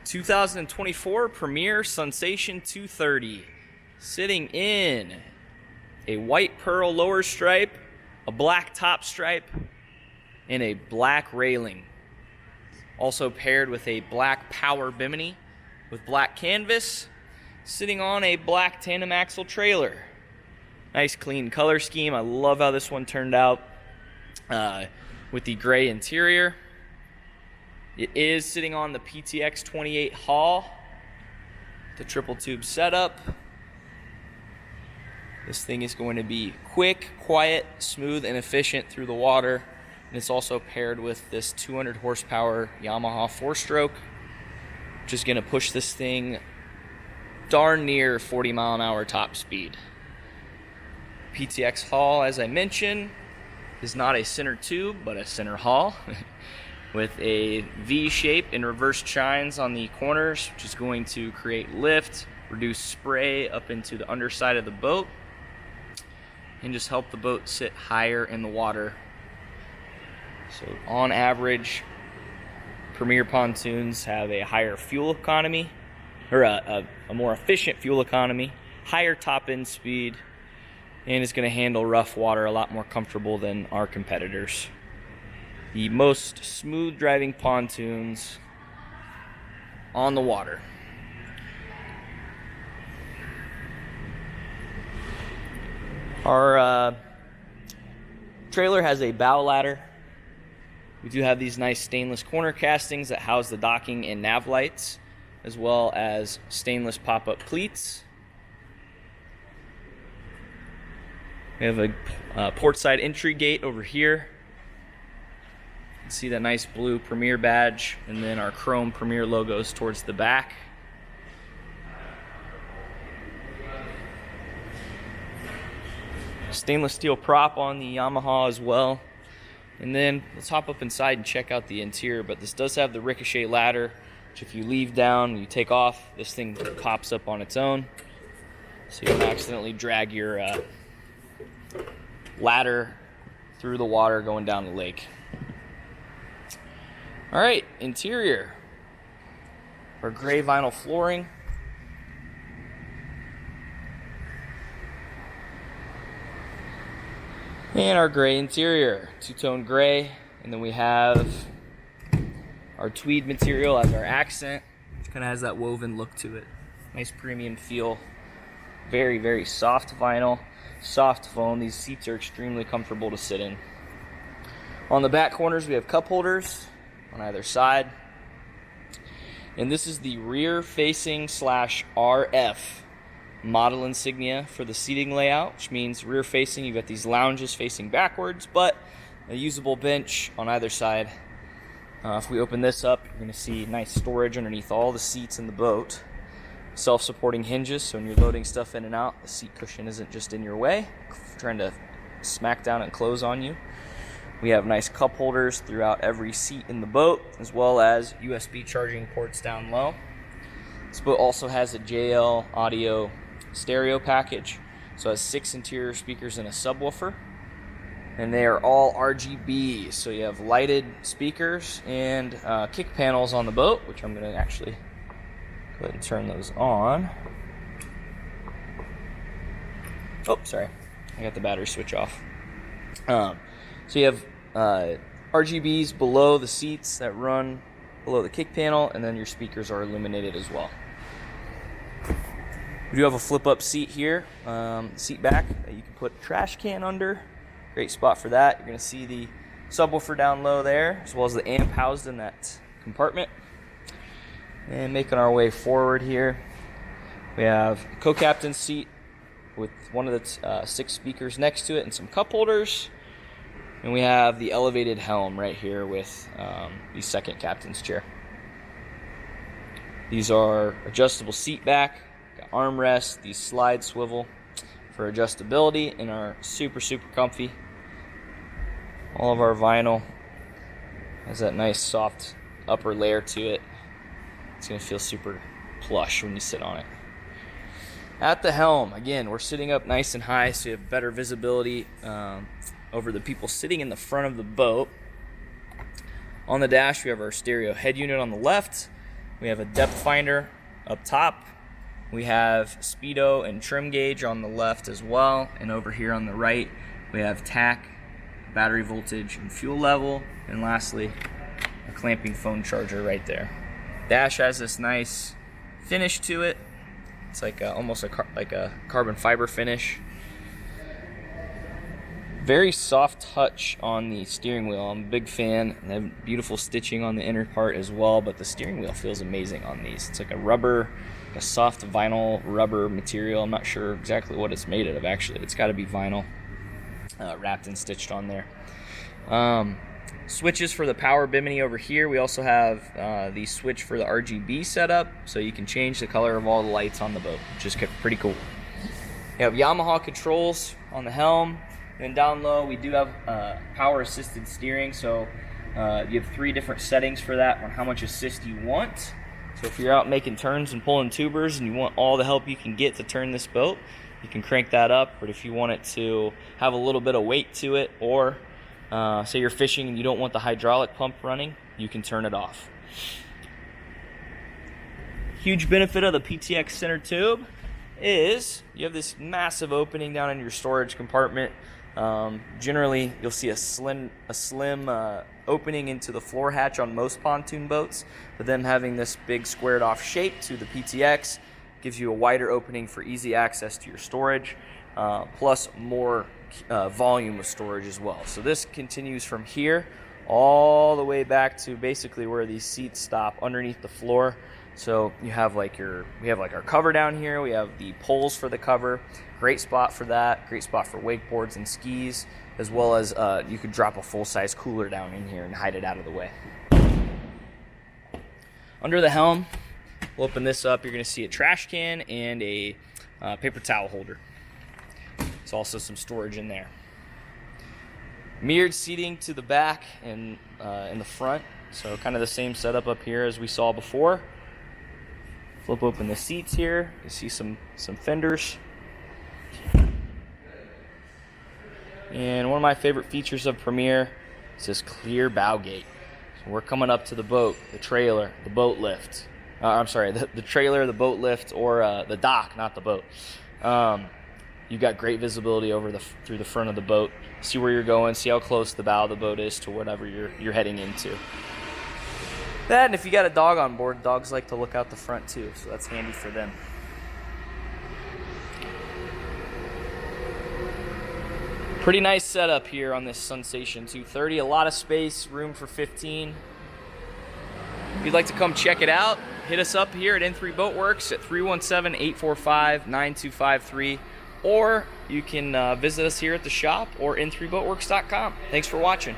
2024 Premier Sunsation 230, sitting in a white pearl lower stripe, a black top stripe, and a black railing. Also paired with a black power bimini with black canvas, sitting on a black tandem axle trailer. Nice clean color scheme. I love how this one turned out with the gray interior. It is sitting on the PTX 28 hull, the triple tube setup. This thing is going to be quick, quiet, smooth, and efficient through the water. And it's also paired with this 200 horsepower Yamaha 4-stroke, which is going to push this thing darn near 40 mile an hour top speed. PTX hull, as I mentioned, is not a center tube, but a center hull with a V shape and reverse chines on the corners, which is going to create lift, reduce spray up into the underside of the boat, and just help the boat sit higher in the water. So on average, Premier pontoons have a higher fuel economy, or a more efficient fuel economy, higher top end speed, and is going to handle rough water a lot more comfortable than our competitors. The most smooth driving pontoons on the water. Our trailer has a bow ladder. We do have these nice stainless corner castings that house the docking and nav lights, as well as stainless pop-up pleats. We have a portside entry gate over here. You can see that nice blue Premier badge, and then our chrome Premier logos towards the back. Stainless steel prop on the Yamaha as well. And then let's hop up inside and check out the interior. But this does have the ricochet ladder, which if you leave down, you take off, this thing pops up on its own, so you don't accidentally drag your ladder through the water going down the lake. All right, interior. Our gray vinyl flooring. And our gray interior, two-tone gray. And then we have our tweed material as our accent, which kind of has that woven look to it. Nice premium feel. Very, very soft vinyl, soft foam. These seats are extremely comfortable to sit in. On the back corners, we have cup holders on either side. And this is the rear-facing /RF model insignia for the seating layout, which means rear-facing, you've got these lounges facing backwards, but a usable bench on either side. If we open this up, you're going to see nice storage underneath all the seats in the boat. Self-supporting hinges, so when you're loading stuff in and out, the seat cushion isn't just in your way, trying to smack down and close on you. We have nice cup holders throughout every seat in the boat, as well as USB charging ports down low. This boat also has a JL audio stereo package, so it has 6 interior speakers and a subwoofer, and they are all RGB, so you have lighted speakers and kick panels on the boat, which I'm going to actually go ahead and turn those on. Oh, sorry, I got the battery switch off. So you have RGBs below the seats that run below the kick panel, and then your speakers are illuminated as well. We do have a flip-up seat here, seat back that you can put a trash can under. Great spot for that. You're going to see the subwoofer down low there, as well as the amp housed in that compartment. And making our way forward here, we have a co-captain's seat with one of the 6 speakers next to it and some cup holders. And we have the elevated helm right here with the second captain's chair. These are adjustable seat back. Got armrests, these slide swivel for adjustability, and are super, super comfy. All of our vinyl has that nice soft upper layer to it. It's going to feel super plush when you sit on it. At the helm, again, we're sitting up nice and high, so you have better visibility over the people sitting in the front of the boat. On the dash, we have our stereo head unit on the left. We have a depth finder up top. We have speedo and trim gauge on the left as well. And over here on the right, we have tack, battery voltage, and fuel level. And lastly, a clamping phone charger right there. Dash has this nice finish to it. It's like almost like a carbon fiber finish. Very soft touch on the steering wheel. I'm a big fan. They have beautiful stitching on the inner part as well, but the steering wheel feels amazing on these. It's like a rubber, a soft vinyl rubber material. I'm not sure exactly what it's made of actually. It's got to be vinyl wrapped and stitched on there. Switches for the power bimini over here. We also have the switch for the RGB setup, so you can change the color of all the lights on the boat, which is pretty cool. You have Yamaha controls on the helm. And down low, we do have power assisted steering, so you have 3 different settings for that on how much assist you want. So if you're out making turns and pulling tubers and you want all the help you can get to turn this boat, you can crank that up. But if you want it to have a little bit of weight to it, or say you're fishing and you don't want the hydraulic pump running, you can turn it off. Huge benefit of the PTX center tube is you have this massive opening down in your storage compartment. Generally, you'll see a slim opening into the floor hatch on most pontoon boats, but then having this big squared off shape to the PTX gives you a wider opening for easy access to your storage, plus more volume of storage as well. So this continues from here all the way back to basically where these seats stop underneath the floor. So you have we have our cover down here. We have the poles for the cover. Great spot for that. Great spot for wakeboards and skis, as well as you could drop a full-size cooler down in here and hide it out of the way. Under the helm, we'll open this up. You're going to see a trash can and a paper towel holder. There's also some storage in there. Mirrored seating to the back and in the front. So kind of the same setup up here as we saw before. Flip open the seats here. You see some fenders. And one of my favorite features of Premier is this clear bow gate. So we're coming up to the boat, the trailer, the boat lift. The trailer, the boat lift, or the dock, not the boat. You've got great visibility through the front of the boat. See where you're going, see how close the bow of the boat is to whatever you're heading into. That, and if you got a dog on board, dogs like to look out the front too, so that's handy for them. Pretty nice setup here on this Sunsation 230. A lot of space, room for 15. If you'd like to come check it out, hit us up here at N3 Boatworks at 317-845-9253, or you can visit us here at the shop or n3boatworks.com. Thanks for watching.